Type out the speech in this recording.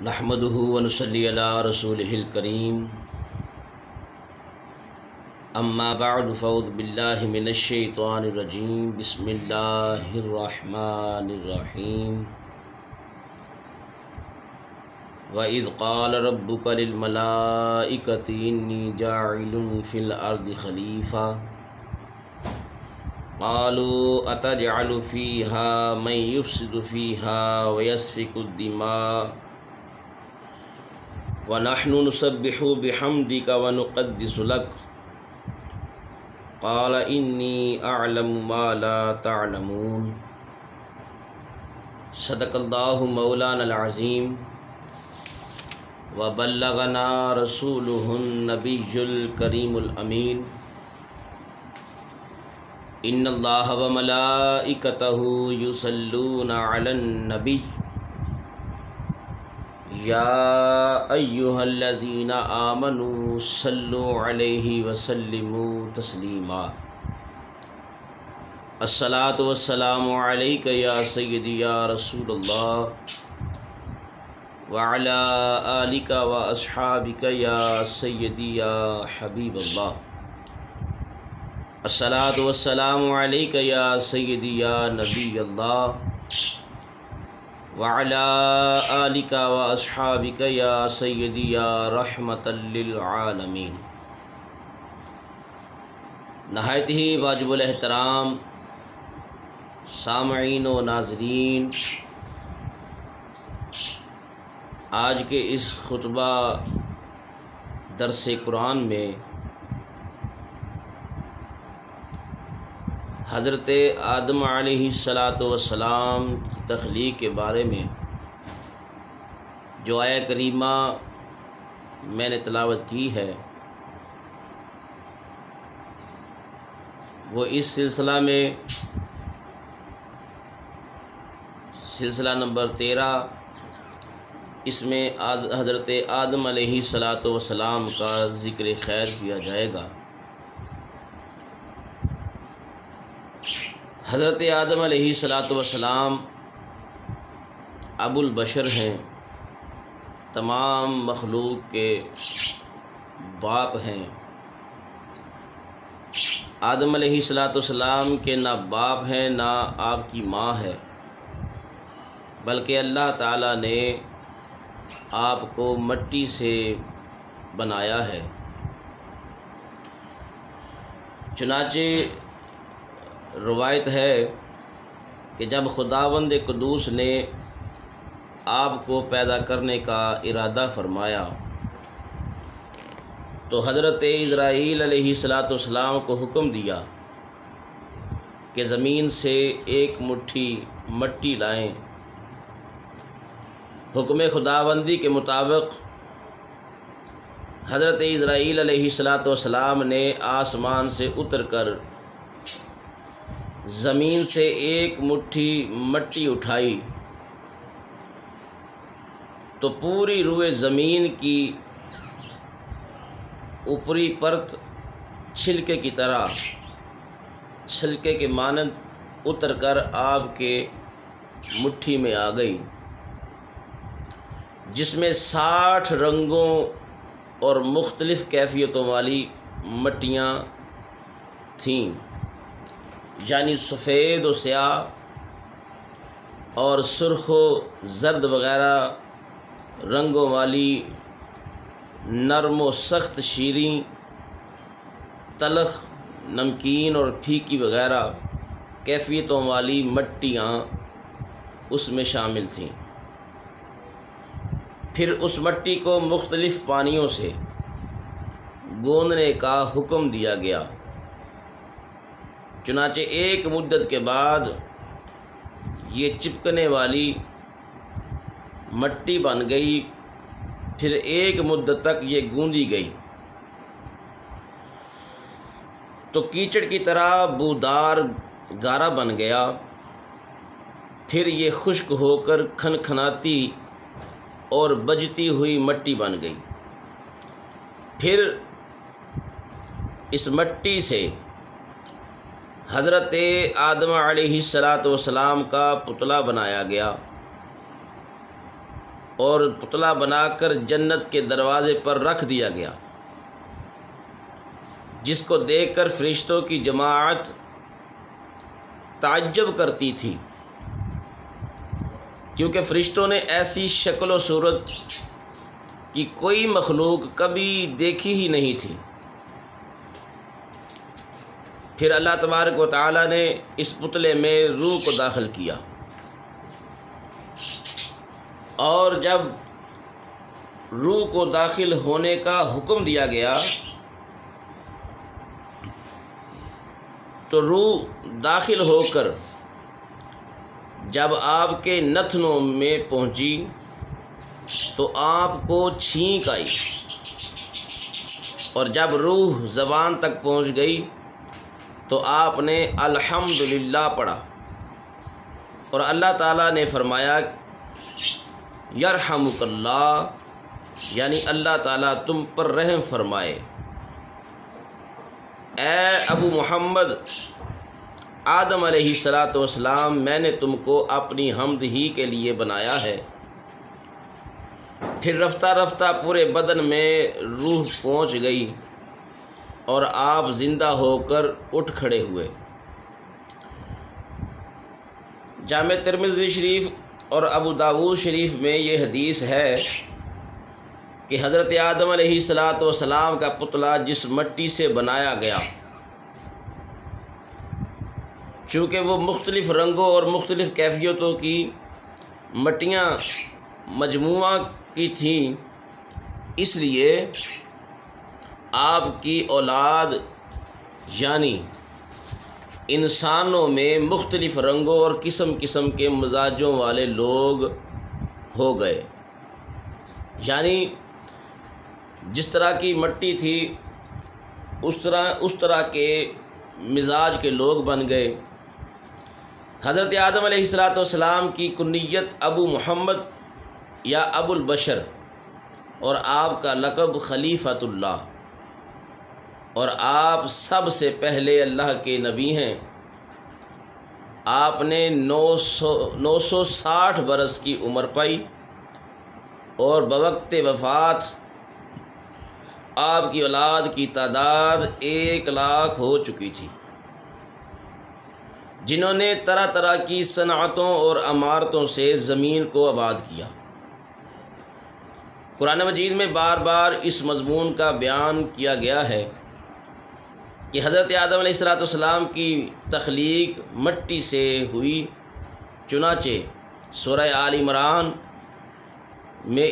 نحمده ونصلي على رسوله الكريم اما بعد فاعوذ بالله من الشيطان الرجيم بسم الله الرحمن الرحيم وَإِذْ قَالَ رَبُّكَ لِلْمَلَائِكَةِ إِنِّي جَاعِلٌ فِي الْأَرْضِ خَلِيفَةً قَالُوا أَتَجْعَلُ فِيهَا مَن يُفْسِدُ فِيهَا وَيَسْفِكُ الدِّمَاءَ وَنَحْنُ نُسَبِّحُ بِحَمْدِكَ وَنُقَدِّسُ لَكَ قَالَ إِنِّي أَعْلَمُ مَا لَا تَعْلَمُونَ صدق اللہ مولانا العظیم وبلغنا رسولہ النبی الکریم الامین ان اللہ وملائکتہ یصلون علی النبی یا ایہا الذین آمنوا صلوا علیہ وسلموا تسلیما الصلاۃ والسلام علیک یا سیدی یا رسول اللہ وعلی آلک و اصحابک یا سیدی یا حبیب اللہ الصلاۃ والسلام علیک یا سیدی یا نبی اللہ وعلی آلک و اصحابک یا سیدی یا رحمۃ للعالمین۔ نہایت ہی واجب الاحترام سامعین و ناظرین، آج کے اس خطبہ درس قرآن میں حضرت آدم علیہ السلام کی تخلیق کے بارے میں جو آیہ کریمہ میں نے تلاوت کی ہے وہ اس سلسلہ میں سلسلہ نمبر 13، اس میں حضرت آدم علیہ السلام کا ذکر خیر کیا جائے گا۔ حضرت آدم علیہ السلام ابو البشر ہیں، تمام مخلوق کے باپ ہیں۔ آدم علیہ السلام کے نہ باپ ہیں نہ آپ کی ماں ہے، بلکہ اللہ تعالیٰ نے آپ کو مٹی سے بنایا ہے۔ چنانچہ روایت ہے کہ جب خداوند قدوس نے آپ کو پیدا کرنے کا ارادہ فرمایا تو حضرت اسرائیل علیہ السلام کو حکم دیا کہ زمین سے ایک مٹھی مٹی لائیں۔ حکم خداوندی کے مطابق حضرت اسرائیل علیہ السلام نے آسمان سے اتر کر زمین سے ایک مٹھی مٹی اٹھائی تو پوری روئے زمین کی اوپری پرت چھلکے کی طرح چھلکے کے مانند اتر کر آپ کے مٹھی میں آ گئی، جس میں 60 رنگوں اور مختلف کیفیتوں والی مٹیاں تھیں، یعنی سفید و سیاہ اور سرخ و زرد وغیرہ رنگوں والی، نرم و سخت شیریں، تلخ، نمکین اور پھیکی وغیرہ کیفیتوں والی مٹیاں اس میں شامل تھیں۔ پھر اس مٹی کو مختلف پانیوں سے گوندنے کا حکم دیا گیا۔ چنانچہ ایک مدت کے بعد یہ چپکنے والی مٹی بن گئی، پھر ایک مدت تک یہ گوندی گئی تو کیچڑ کی طرح بودار گارا بن گیا، پھر یہ خشک ہو کر کھنکھناتی اور بجتی ہوئی مٹی بن گئی۔ پھر اس مٹی سے حضرت آدم علیہ السلام کا پتلا بنایا گیا اور پتلا بنا کر جنت کے دروازے پر رکھ دیا گیا، جس کو دیکھ کر فرشتوں کی جماعت تعجب کرتی تھی، کیونکہ فرشتوں نے ایسی شکل و صورت کی کوئی مخلوق کبھی دیکھی ہی نہیں تھی۔ پھر اللہ تبارک و تعالیٰ نے اس پتلے میں روح کو داخل کیا، اور جب روح کو داخل ہونے کا حکم دیا گیا تو روح داخل ہو کر جب آپ کے نتنوں میں پہنچی تو آپ کو چھینک آئی، اور جب روح زبان تک پہنچ گئی تو آپ نے الحمدللہ پڑھا، اور اللہ تعالیٰ نے فرمایا یرحمک اللہ، یعنی اللہ تعالیٰ تم پر رحم فرمائے۔ اے ابو محمد آدم علیہ السلام، میں نے تم کو اپنی حمد ہی کے لیے بنایا ہے۔ پھر رفتہ رفتہ پورے بدن میں روح پہنچ گئی اور آپ زندہ ہو کر اٹھ کھڑے ہوئے۔ جامع ترمذی شریف اور ابو داؤد شریف میں یہ حدیث ہے کہ حضرت آدم علیہ السلام کا پتلا جس مٹی سے بنایا گیا، چونکہ وہ مختلف رنگوں اور مختلف کیفیتوں کی مٹیاں مجموعہ کی تھیں، اس لیے آپ کی اولاد یعنی انسانوں میں مختلف رنگوں اور قسم قسم کے مزاجوں والے لوگ ہو گئے، یعنی جس طرح کی مٹی تھی اس طرح کے مزاج کے لوگ بن گئے۔ حضرت آدم علیہ السلام کی کنیت ابو محمد یا ابو البشر، اور آپ کا لقب خلیفۃ اللہ، اور آپ سب سے پہلے اللہ کے نبی ہیں۔ آپ نے 960 برس کی عمر پائی، اور بوقت وفات آپ کی اولاد کی تعداد 1,00,000 ہو چکی تھی، جنہوں نے طرح طرح کی صنعتوں اور عمارتوں سے زمین کو آباد کیا۔ قرآن مجید میں بار بار اس مضمون کا بیان کیا گیا ہے کہ حضرت آدم علیہ السلام کی تخلیق مٹی سے ہوئی، چنانچہ سورہ آل عمران میں